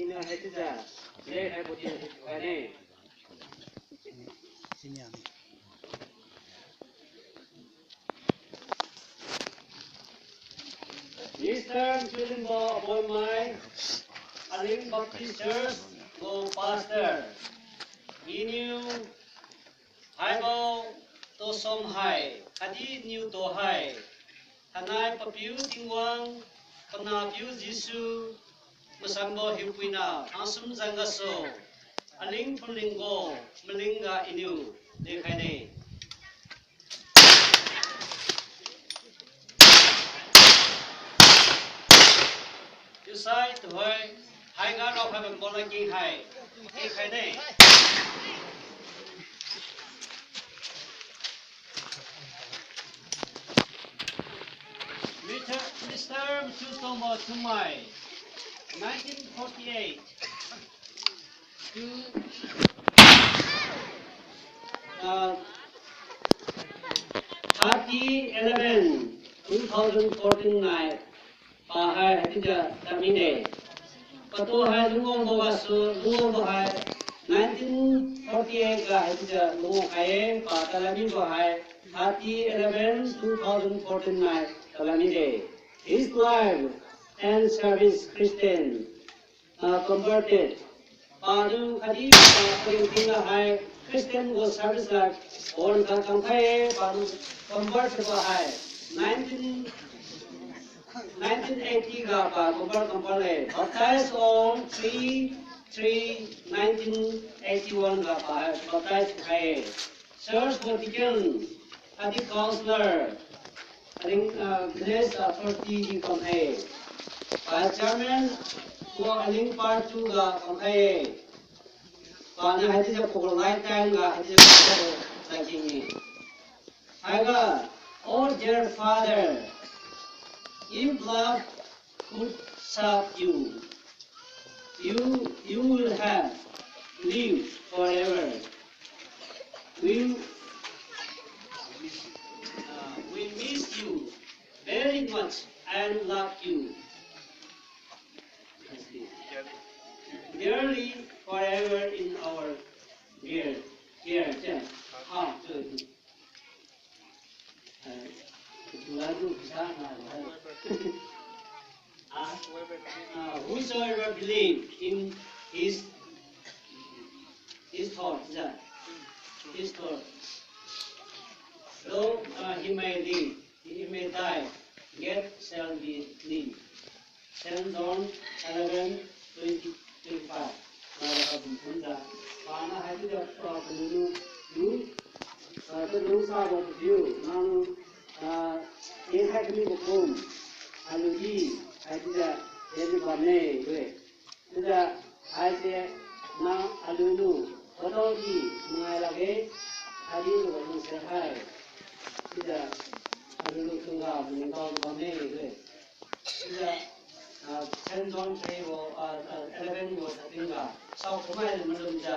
inu hetiza le habuti kane Eastern Children of my Aling Baptist Church go pastor inu Bible to som hai hadi new to hai hanai papiu tingwang kana piu Jisu masambo hipuina asum jangaso aling pulingo melinga inu dekhane you sai to hai hai ga ro pha bola ki hai dekhane Mr. Chutomo Tumai, 1948 to 30/11/2014 night. Bahai Hatija Tamine. Pato Hai Lungo Bogasu, Lungo Bohai, 1948 Hatija Lungo Hai, Patalami Bohai, 30/11/2014 night. Talamide. His life and service Christian converted. Padu Kadi Parintina High Christian was service like Born Kakampai, Padu converted High 1980 Gapa convert Kampale. Baptized on 3/3/1981 Gapa baptized High. Church Vatican Adi counselor. I think this 40 from A. Chairman for a link part 2 from A. Pana had a lifetime I got oh dear Father, if love could serve you, you will have lived forever. We miss you very much and love you dearly forever in our dear heart. Whosoever believe in his thought, though he may live, he may die, yet shall be live. 7 John 11:25. Pana hai to the you the rules of you now in having the home aluji hai to the everybody to the I say now alunu otoji ngai lage hari lo se hai to the alunu tunga mingau bane to the 10 John 11 was a thing. Sau kuma da mun da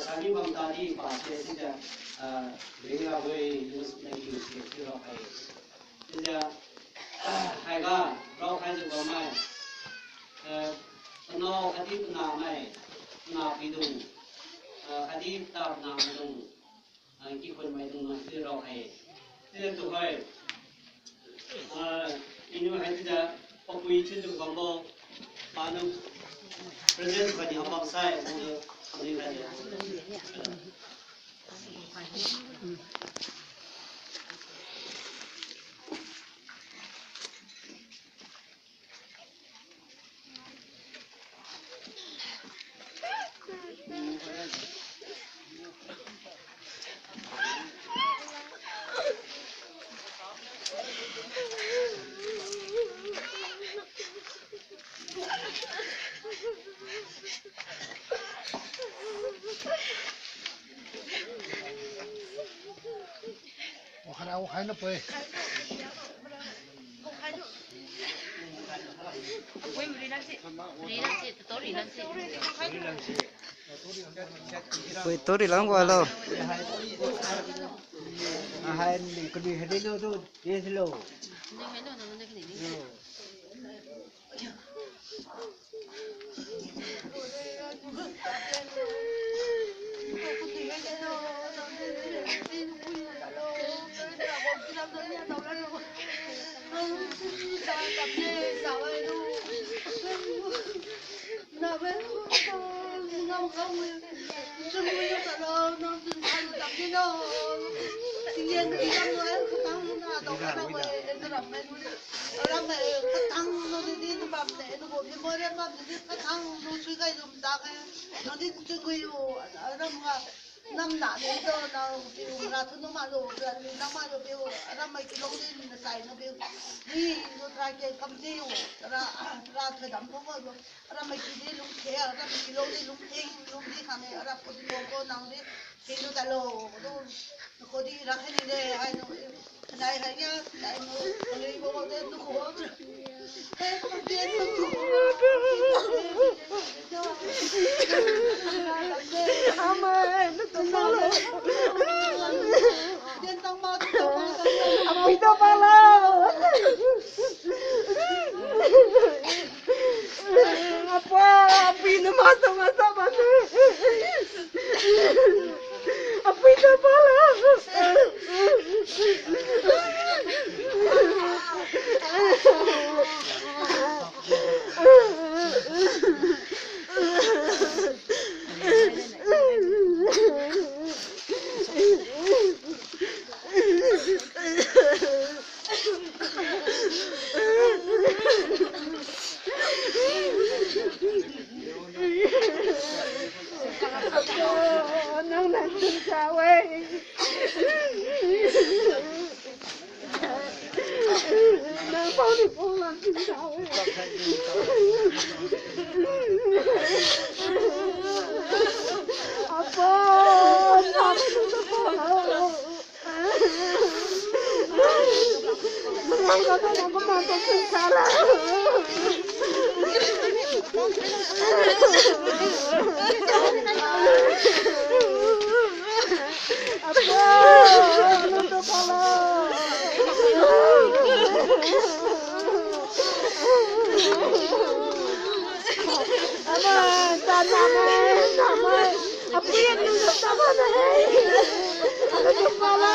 sami bamta di ba ce da ringa wai use na use ke kiro kai da hai ga ro kai zu ba mai no ati na mai na pidu ati ta na dung ki kon mai dung na ti ro hai ti tu hai inu hai da Pokui chun dung gombo panung present badi hamam sai ring raja Hai nó bơi. Bơi tối đi lắm qua lo. Hai cái gì hết đâu thôi, đi hello. năm nãy đến giờ nào biểu là thứ nó mà đồ là năm mà đồ biểu năm mấy kilo đi nó xài nó biểu đi nó ra cái cầm tiêu ra thời điểm không có rồi năm mấy kilo đi lúng thế năm mấy kilo đi lúng đi khám này năm có đi logo nào đi cái nó ta lô nó có đi ra cái này hay nó này hay nhá này nó đi vô đây nó khổ thế không tiền Amén, no te malo. Apa itu malo? Apa? Api na masa mana? Apa itu malo? Nang nandun sa way. Nang paulit-ulang din sa way. Apa? Sabi ko sa pala. Mangga ka na kumatok sa sala. Apa? Ano to pala? Aman, naman. Apa yan yung tama na ano to pala?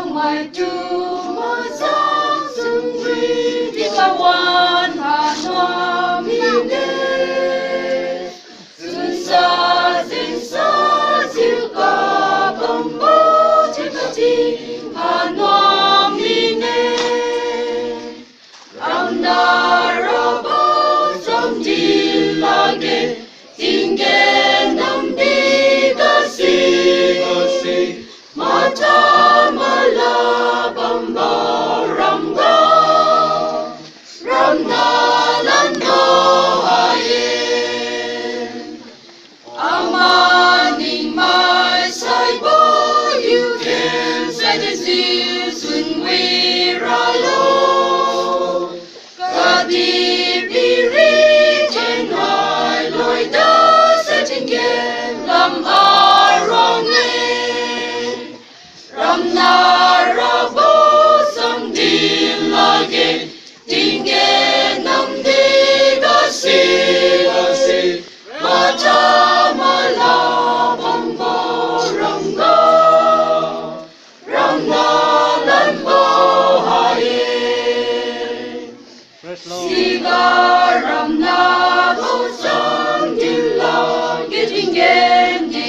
Liangmai tu mo sang sung ri di kawan hanwa mine sun sa zin sa siu ka bambo chipati hanwa mine ramna rabo som di lage tinge nam di kasi mata mala bamba ramga ramna lando haye amaning mai sai bo you can say the zeus when we ralo kadi biri ten hai loi da setting lam arong Ramna rabo sam di lage tinge nam di gasi mata mala bambo ramga ramna lambo haye siga ramna